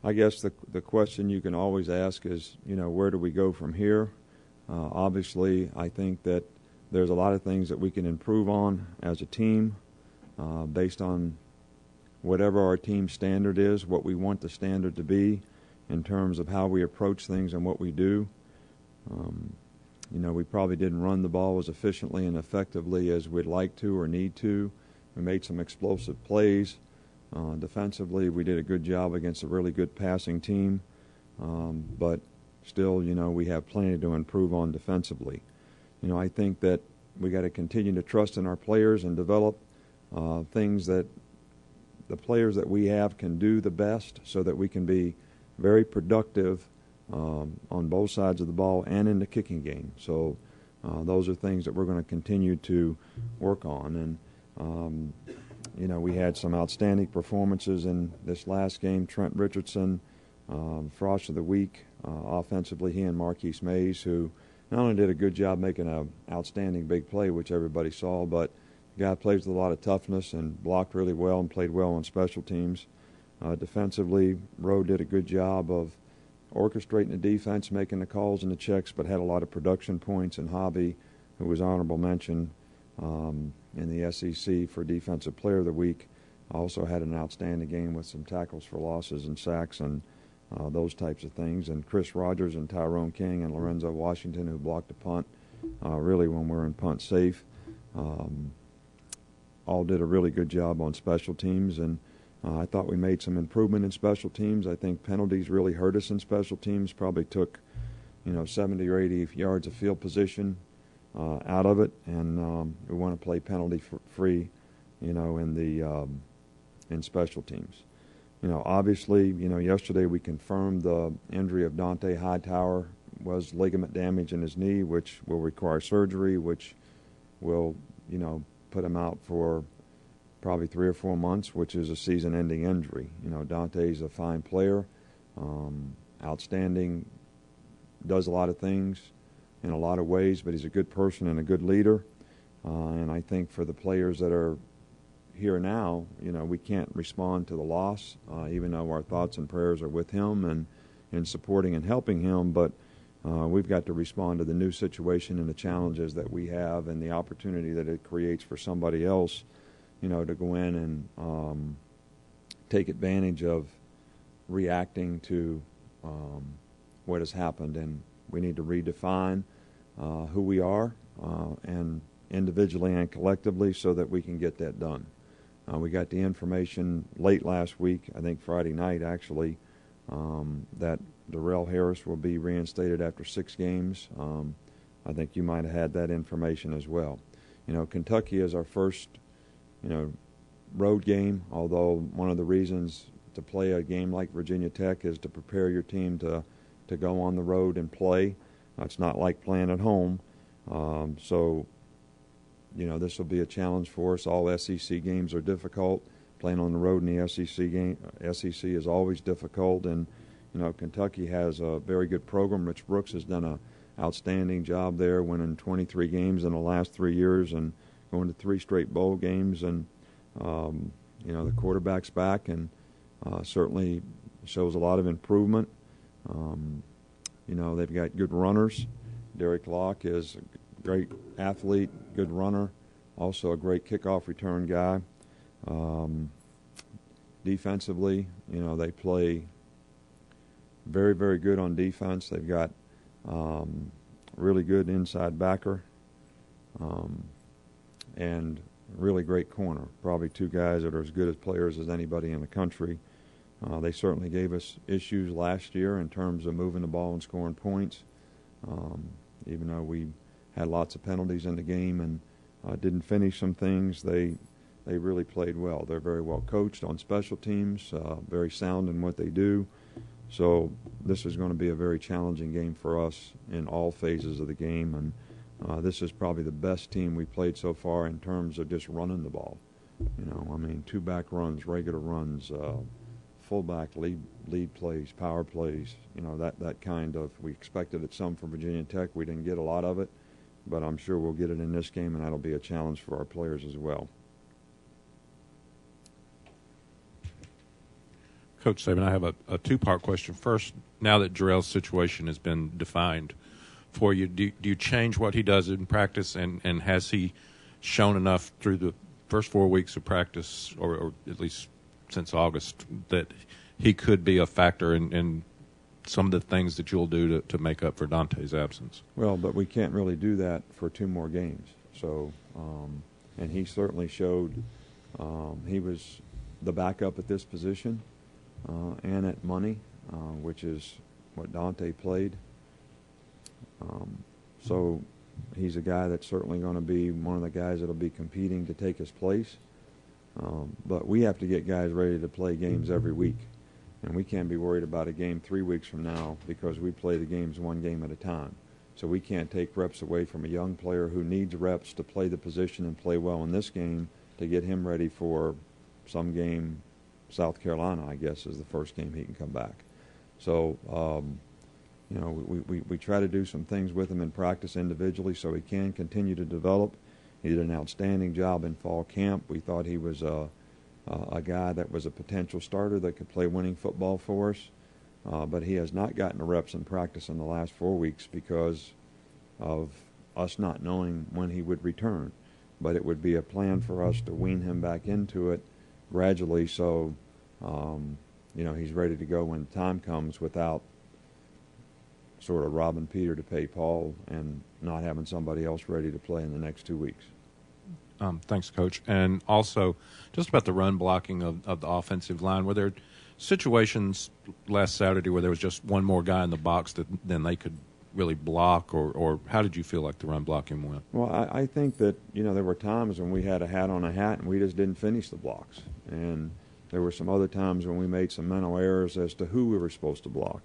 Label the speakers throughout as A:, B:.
A: I guess the question you can always ask is, where do we go from here? Obviously, I think that there's a lot of things that we can improve on as a team based on whatever our team standard is, what we want the standard to be in terms of how we approach things and what we do. We probably didn't run the ball as efficiently and effectively as we'd like to or need to. We made some explosive plays. Defensively, we did a good job against a really good passing team. But still, we have plenty to improve on defensively. I think that we got to continue to trust in our players and develop things that the players that we have can do the best so that we can be very productive on both sides of the ball and in the kicking game. So those are things that we're going to continue to work on. And, we had some outstanding performances in this last game. Trent Richardson, Frost of the Week, offensively, he and Marquise Mays, who not only did a good job making an outstanding big play, which everybody saw, but the guy plays with a lot of toughness and blocked really well and played well on special teams. Defensively, Rowe did a good job of orchestrating the defense, making the calls and the checks, but had a lot of production points. And Hobby, who was honorable mention in the SEC for Defensive Player of the Week, also had an outstanding game with some tackles for losses and sacks and those types of things. And Chris Rogers and Tyrone King and Lorenzo Washington, who blocked the punt, really when we're in punt safe, all did a really good job on special teams. And I thought we made some improvement in special teams. I think penalties really hurt us in special teams, probably took 70 or 80 yards of field position out of it, and we want to play penalty free in special teams. Obviously, yesterday we confirmed the injury of Dante Hightower was ligament damage in his knee, which will require surgery, which will, put him out for probably 3 or 4 months, which is a season-ending injury. Dante's a fine player, outstanding, does a lot of things in a lot of ways, but he's a good person and a good leader. And I think for the players that are here now, we can't respond to the loss, even though our thoughts and prayers are with him and in supporting and helping him. But we've got to respond to the new situation and the challenges that we have and the opportunity that it creates for somebody else, to go in and take advantage of reacting to what has happened. And we need to redefine who we are and individually and collectively so that we can get that done. We got the information late last week, I think Friday night actually, that Darrell Harris will be reinstated after 6 games. I think you might have had that information as well. Kentucky is our first, road game, although one of the reasons to play a game like Virginia Tech is to prepare your team to go on the road and play. It's not like playing at home. So this will be a challenge for us. All SEC games are difficult. Playing on the road in the SEC is always difficult. And, Kentucky has a very good program. Rich Brooks has done an outstanding job there, winning 23 games in the last 3 years and going to 3 straight bowl games. And, the quarterback's back and certainly shows a lot of improvement. They've got good runners. Derek Locke is a great athlete, good runner, also a great kickoff return guy. Defensively, they play very, very good on defense. They've got really good inside backer and really great corner, probably 2 guys that are as good as players as anybody in the country. They certainly gave us issues last year in terms of moving the ball and scoring points, even though we had lots of penalties in the game and didn't finish some things. They really played well. They're very well coached on special teams, very sound in what they do. So this is going to be a very challenging game for us in all phases of the game. And this is probably the best team we've played so far in terms of just running the ball. 2 back runs, regular runs, fullback lead plays, power plays, that kind of. We expected it some from Virginia Tech. We didn't get a lot of it, but I'm sure we'll get it in this game, and that'll be a challenge for our players as well.
B: Coach Saban, I have a two-part question. First, now that Jarrell's situation has been defined for you, do you change what he does in practice, and has he shown enough through the first 4 weeks of practice, or at least since August, that he could be a factor in some of the things that you'll do to make up for Dante's absence?
A: Well, but we can't really do that for 2 more games. So, and he certainly showed he was the backup at this position and at money, which is what Dante played. So he's a guy that's certainly going to be one of the guys that will be competing to take his place. But we have to get guys ready to play games every week. And we can't be worried about a game 3 weeks from now because we play the games 1 game at a time. So we can't take reps away from a young player who needs reps to play the position and play well in this game to get him ready for some game. South Carolina, I guess, is the first game he can come back. So, you know, we try to do some things with him in practice individually so he can continue to develop. He did an outstanding job in fall camp. We thought he was a guy that was a potential starter that could play winning football for us. But he has not gotten the reps in practice in the last 4 weeks because of us not knowing when he would return. But it would be a plan for us to wean him back into it gradually so, you know, he's ready to go when time comes without sort of robbing Peter to pay Paul and not having somebody else ready to play in the next 2 weeks.
B: Thanks, Coach. And also, just about the run blocking of the offensive line, were there situations last Saturday where there was just one more guy in the box than they could really block, or how did you feel like the run blocking went?
A: Well, I think that, you know, there were times when we had a hat on a hat and we just didn't finish the blocks. And there were some other times when we made some mental errors as to who we were supposed to block.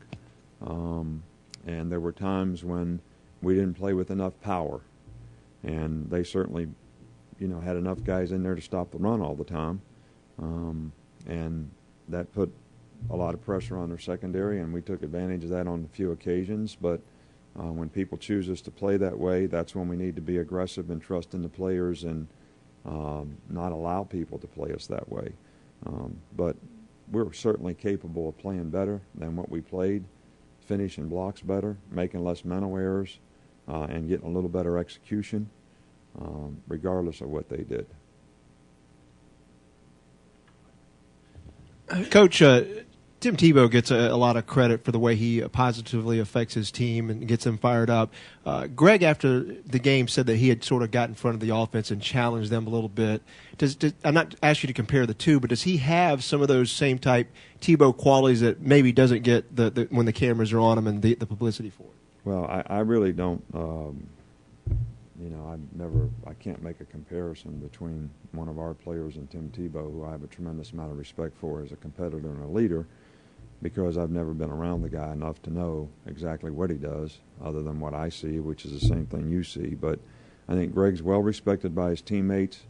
A: And there were times when we didn't play with enough power. And they certainly, you know, had enough guys in there to stop the run all the time. And that put a lot of pressure on their secondary, and we took advantage of that on a few occasions. But when people choose us to play that way, that's when we need to be aggressive and trust in the players and not allow people to play us that way. But we're certainly capable of playing better than what we played, finishing blocks better, making less mental errors, and getting a little better execution, regardless of what they did.
C: Coach, Tim Tebow gets a lot of credit for the way he positively affects his team and gets them fired up. Greg, after the game, said that he had sort of got in front of the offense and challenged them a little bit. I'm not asking you to compare the two, but does he have some of those same type Tebow qualities that maybe doesn't get the when the cameras are on him and the publicity for it?
A: Well, I really don't. You know, I can't make a comparison between one of our players and Tim Tebow, who I have a tremendous amount of respect for as a competitor and a leader, because I've never been around the guy enough to know exactly what he does, other than what I see, which is the same thing you see. But I think Greg's well respected by his teammates.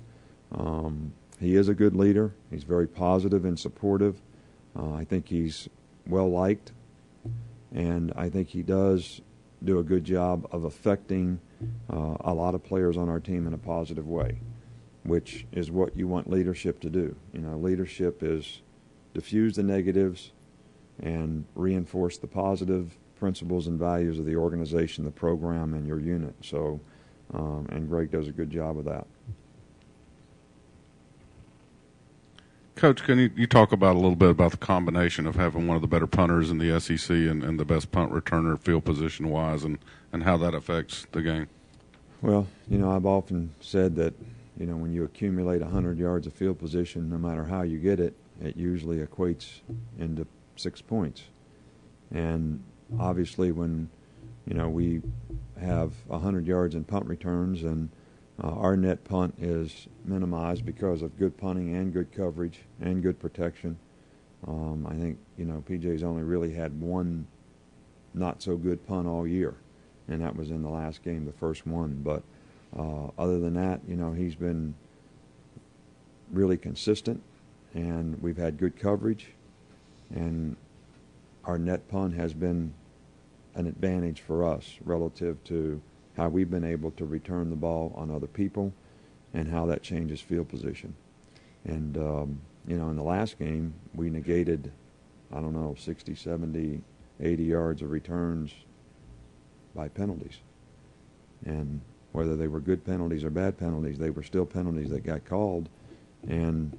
A: He is a good leader. He's very positive and supportive. I think he's well liked, and I think he does do a good job of affecting a lot of players on our team in a positive way, which is what you want leadership to do. You know, leadership is diffuse the negatives and reinforce the positive principles and values of the organization, the program, and your unit. So, and Greg does a good job of that.
D: Coach, can you talk about a little bit about the combination of having one of the better punters in the SEC and the best punt returner field position-wise and how that affects the game?
A: Well, you know, I've often said that, you know, when you accumulate 100 yards of field position, no matter how you get it, it usually equates into 6 points. And obviously when, you know, we have 100 yards in punt returns and our net punt is minimized because of good punting and good coverage and good protection. I think, you know, PJ's only really had one not-so-good punt all year, and that was in the last game, the first one. But other than that, you know, he's been really consistent, and we've had good coverage, and our net punt has been an advantage for us relative to how we've been able to return the ball on other people and how that changes field position. And, you know, in the last game, we negated 60, 70, 80 yards of returns by penalties. And whether they were good penalties or bad penalties, they were still penalties that got called, and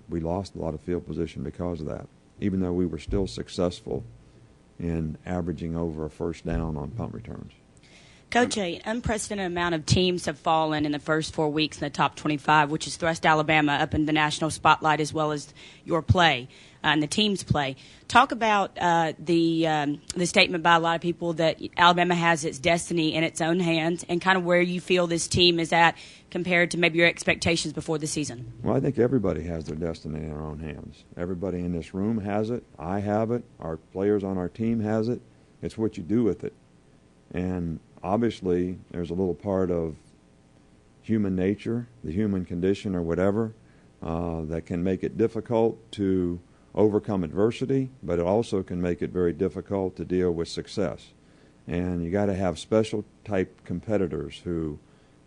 A: we lost a lot of field position because of that, even though we were still successful in averaging over a first down on punt returns.
E: Coach, an unprecedented amount of teams have fallen in the first 4 weeks in the top 25, which has thrust Alabama up in the national spotlight as well as your play and the team's play. Talk about the statement by a lot of people that Alabama has its destiny in its own hands, and kind of where you feel this team is at compared to maybe your expectations before the season.
A: Well, I think everybody has their destiny in their own hands. Everybody in this room has it. I have it. Our players on our team has it. It's what you do with it. And obviously, there's a little part of human nature, the human condition or whatever, that can make it difficult to overcome adversity, but it also can make it very difficult to deal with success. And you got to have special type competitors who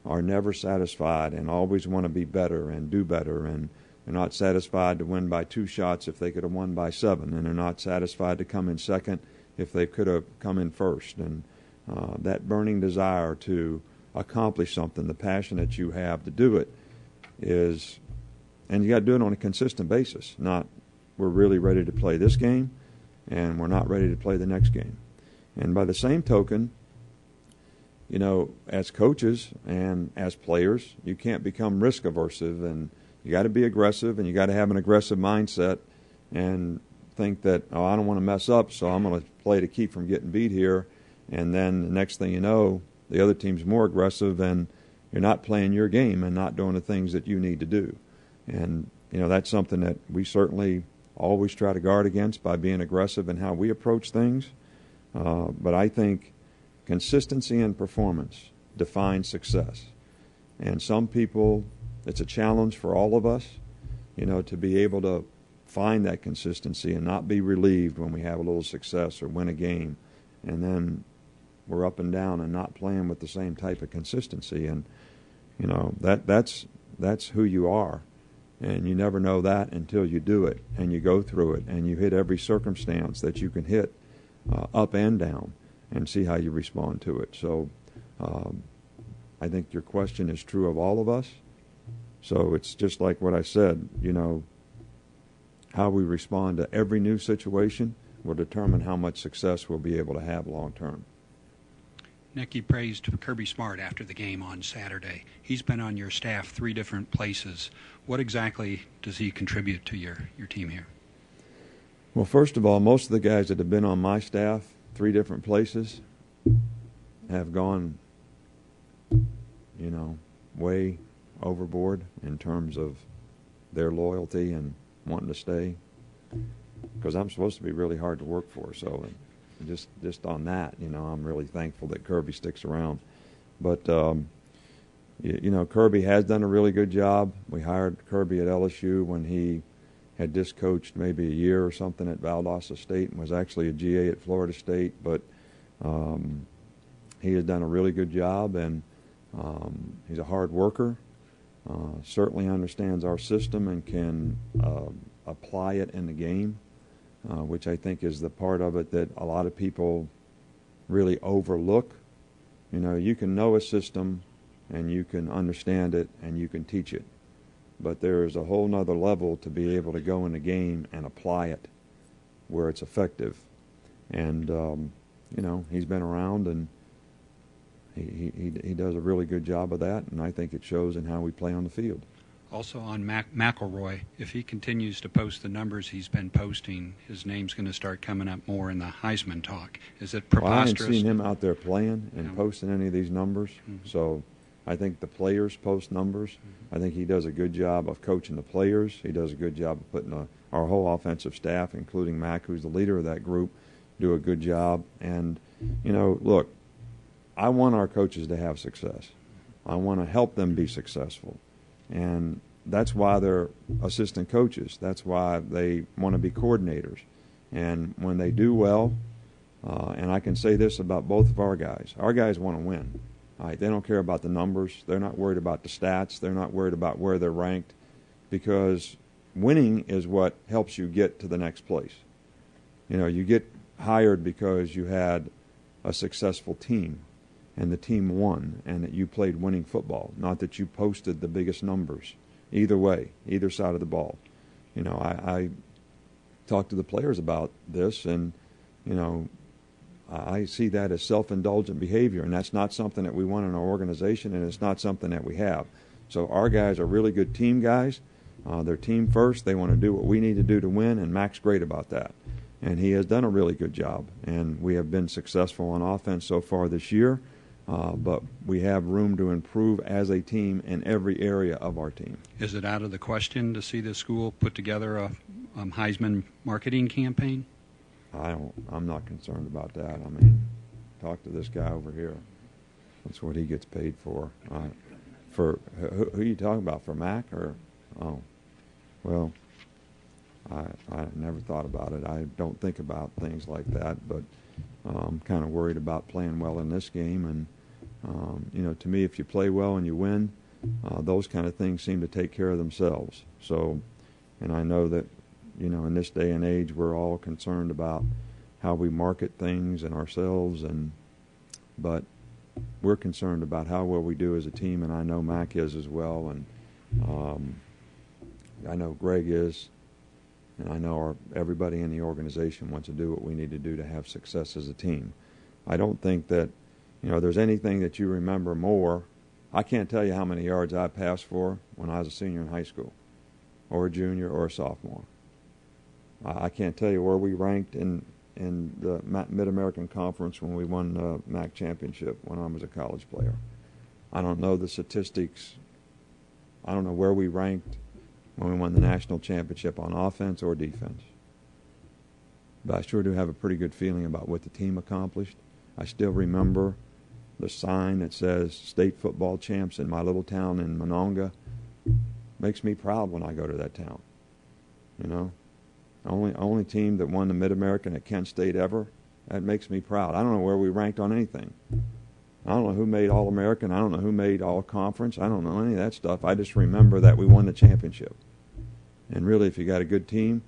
A: are never satisfied and always want to be better and do better, and they're not satisfied to win by 2 shots if they could have won by 7, and they're not satisfied to come in second if they could have come in first. And that burning desire to accomplish something, the passion that you have to do it is, and you got to do it on a consistent basis, not we're really ready to play this game and we're not ready to play the next game. And by the same token, you know, as coaches and as players, you can't become risk aversive, and you got to be aggressive, and you got to have an aggressive mindset and think that, oh, I don't want to mess up, so I'm going to play to keep from getting beat here. And then the next thing you know, the other team's more aggressive, and you're not playing your game and not doing the things that you need to do. And, you know, that's something that we certainly always try to guard against by being aggressive in how we approach things. But I think consistency and performance define success. And some people, it's a challenge for all of us, you know, to be able to find that consistency and not be relieved when we have a little success or win a game, and then we're up and down and not playing with the same type of consistency. And, you know, that's who you are. And you never know that until you do it and you go through it and you hit every circumstance that you can hit, up and down, and see how you respond to it. So I think your question is true of all of us. So it's just like what I said, you know, how we respond to every new situation will determine how much success we'll be able to have long term.
F: Nick, you praised Kirby Smart after the game on Saturday. He's been on your staff 3 different places. What exactly does he contribute to your team here?
A: Well, first of all, most of the guys that have been on my staff 3 different places have gone, you know, way overboard in terms of their loyalty and wanting to stay, because I'm supposed to be really hard to work for. So just on that, you know, I'm really thankful that Kirby sticks around. But, you know, Kirby has done a really good job. We hired Kirby at LSU when he had just coached maybe a year or something at Valdosta State and was actually a GA at Florida State. But he has done a really good job, and he's a hard worker, certainly understands our system and can apply it in the game, which I think is the part of it that a lot of people really overlook. You know, you can know a system and you can understand it and you can teach it, but there is a whole nother level to be able to go in the game and apply it where it's effective. And you know, he's been around, and he does a really good job of that, and I think it shows in how we play on the field.
F: Also on McElroy, if he continues to post the numbers he's been posting, his name's going to start coming up more in the Heisman talk. Is it preposterous?
A: Well, I haven't seen him out there playing and posting any of these numbers, so I think the players post numbers. I think he does a good job of coaching the players. He does a good job of putting our whole offensive staff, including Mac, who's the leader of that group, do a good job. And, you know, look, I want our coaches to have success. I want to help them be successful. And that's why they're assistant coaches. That's why they want to be coordinators. And when they do well, and I can say this about both of our guys want to win. All right, they don't care about the numbers. They're not worried about the stats. They're not worried about where they're ranked, because winning is what helps you get to the next place. You get hired because you had a successful team and the team won and that you played winning football, not that you posted the biggest numbers. Either way, either side of the ball. I talked to the players about this, and, I see that as self-indulgent behavior, and that's not something that we want in our organization, and it's not something that we have. So our guys are really good team guys. They're team first. They want to do what we need to do to win, and Mac's great about that. And he has done a really good job, and we have been successful on offense so far this year, but we have room to improve as a team in every area of our team.
F: Is it out of the question to see the school put together a Heisman marketing campaign?
A: I'm not concerned about that. Talk to this guy over here. That's what he gets paid for. For who are you talking about? For Mac or? Oh, well, I never thought about it. I don't think about things like that, but I'm kind of worried about playing well in this game. And to me, if you play well and you win, those kind of things seem to take care of themselves. So, and I know that, in this day and age, we're all concerned about how we market things and ourselves, but we're concerned about how well we do as a team, and I know Mac is as well, and I know Greg is, and I know everybody in the organization wants to do what we need to do to have success as a team. I don't think that, there's anything that you remember more. I can't tell you how many yards I passed for when I was a senior in high school, or a junior, or a sophomore. I can't tell you where we ranked in the Mid-American Conference when we won the MAC championship when I was a college player. I don't know the statistics. I don't know where we ranked when we won the national championship on offense or defense. But I sure do have a pretty good feeling about what the team accomplished. I still remember the sign that says state football champs in my little town in Monongah. Makes me proud when I go to that town. Only team that won the Mid-American at Kent State ever. That makes me proud. I don't know where we ranked on anything. I don't know who made All-American. I don't know who made All-Conference. I don't know any of that stuff. I just remember that we won the championship. And really, if you got a good team,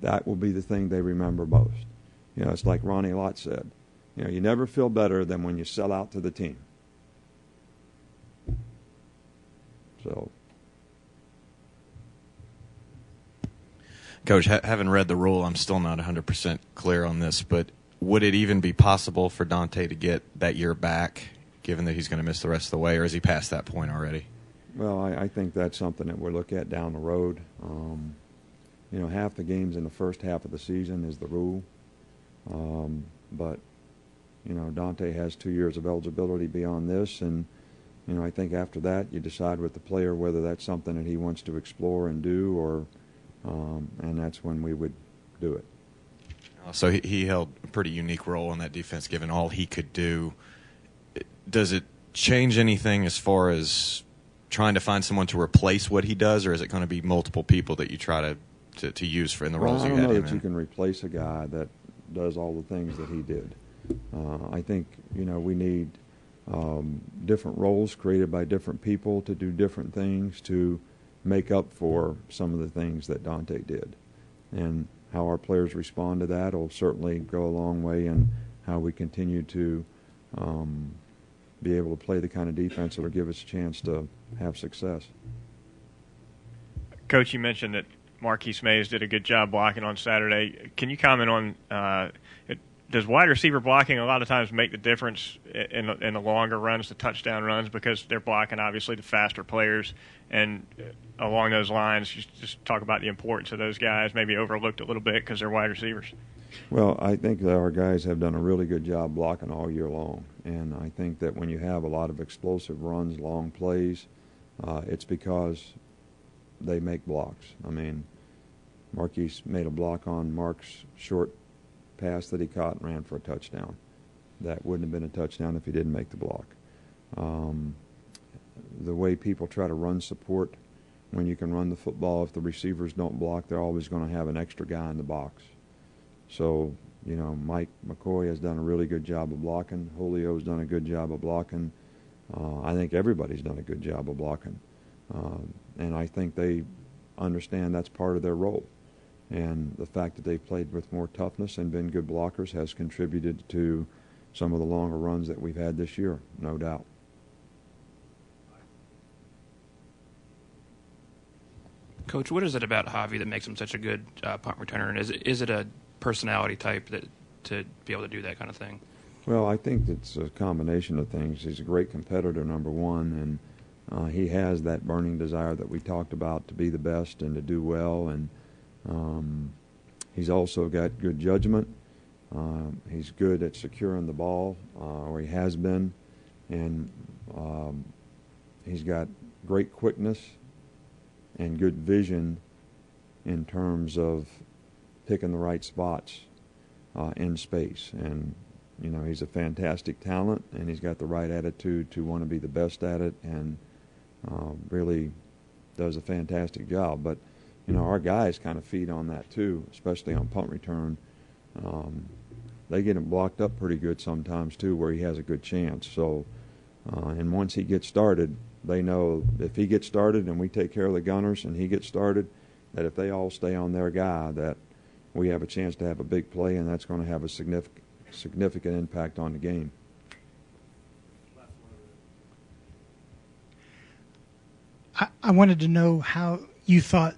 A: that will be the thing they remember most. It's like Ronnie Lott said. You never feel better than when you sell out to the team. So...
G: Coach, having read the rule, I'm still not 100% clear on this, but would it even be possible for Dante to get that year back, given that he's going to miss the rest of the way, or is he past that point already?
A: Well, I think that's something that we'll look at down the road. Half the games in the first half of the season is the rule. But Dante has 2 years of eligibility beyond this, and, I think after that you decide with the player whether that's something that he wants to explore and do, or and that's when we would do it.
G: So he held a pretty unique role in that defense, given all he could do. Does it change anything as far as trying to find someone to replace what he does, or is it going to be multiple people that you try to use for in the roles you had him in?
A: I don't know that you can replace a guy that does all the things that he did. I think, we need different roles created by different people to do different things to make up for some of the things that Dante did. And how our players respond to that will certainly go a long way in how we continue to be able to play the kind of defense that will give us a chance to have success.
H: Coach, you mentioned that Marquise Mays did a good job blocking on Saturday. Can you comment on does wide receiver blocking a lot of times make the difference in the longer runs, the touchdown runs, because they're blocking obviously the faster players? And along those lines, just talk about the importance of those guys, maybe overlooked a little bit because they're wide receivers.
A: Well, I think that our guys have done a really good job blocking all year long. And I think that when you have a lot of explosive runs, long plays, it's because they make blocks. Marquise made a block on Mark's short pass that he caught and ran for a touchdown. That wouldn't have been a touchdown if he didn't make the block. The way people try to run support, when you can run the football, if the receivers don't block, they're always going to have an extra guy in the box. So, Mike McCoy has done a really good job of blocking. Julio's done a good job of blocking. I think everybody's done a good job of blocking. And I think they understand that's part of their role. And the fact that they've played with more toughness and been good blockers has contributed to some of the longer runs that we've had this year, no doubt.
I: Coach, what is it about Javi that makes him such a good punt returner? And is it a personality type that to be able to do that kind of thing?
A: Well, I think it's a combination of things. He's a great competitor, number one, and he has that burning desire that we talked about to be the best and to do well. And he's also got good judgment. He's good at securing the ball, or he has been, and he's got great quickness and good vision in terms of picking the right spots in space. And, you know, he's a fantastic talent, and he's got the right attitude to want to be the best at it, and really does a fantastic job. But, you know, our guys kind of feed on that too, especially on punt return. They get him blocked up pretty good sometimes too, where he has a good chance. So, and once he gets started, they know if he gets started and we take care of the gunners and he gets started, that if they all stay on their guy, that we have a chance to have a big play, and that's going to have a significant impact on the game.
J: I wanted to know how you thought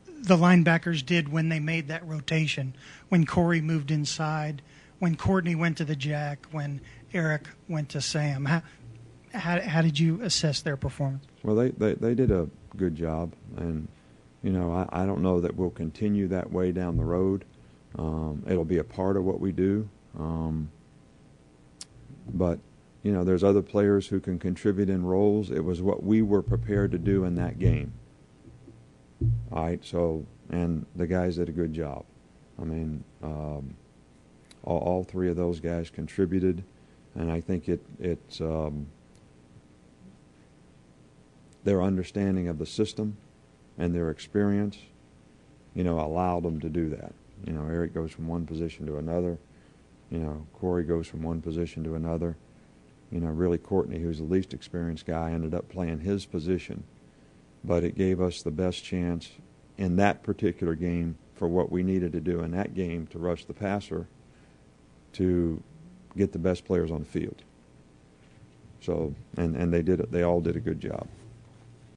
J: the linebackers did when they made that rotation, when Corey moved inside, when Courtney went to the jack, when Eric went to Sam. How did you assess their performance?
A: Well, they did a good job, and you know, I don't know that we'll continue that way down the road. It'll be a part of what we do, but you know, there's other players who can contribute in roles. It was what we were prepared to do in that game. All right, so, and the guys did a good job. I mean, all three of those guys contributed, and I think it's their understanding of the system and their experience, you know, allowed them to do that. You know, Eric goes from one position to another. You know, Corey goes from one position to another. You know, really Courtney, who's the least experienced guy, ended up playing his position. But it gave us the best chance in that particular game for what we needed to do in that game to rush the passer to get the best players on the field. So, and they did it. They all did a good job.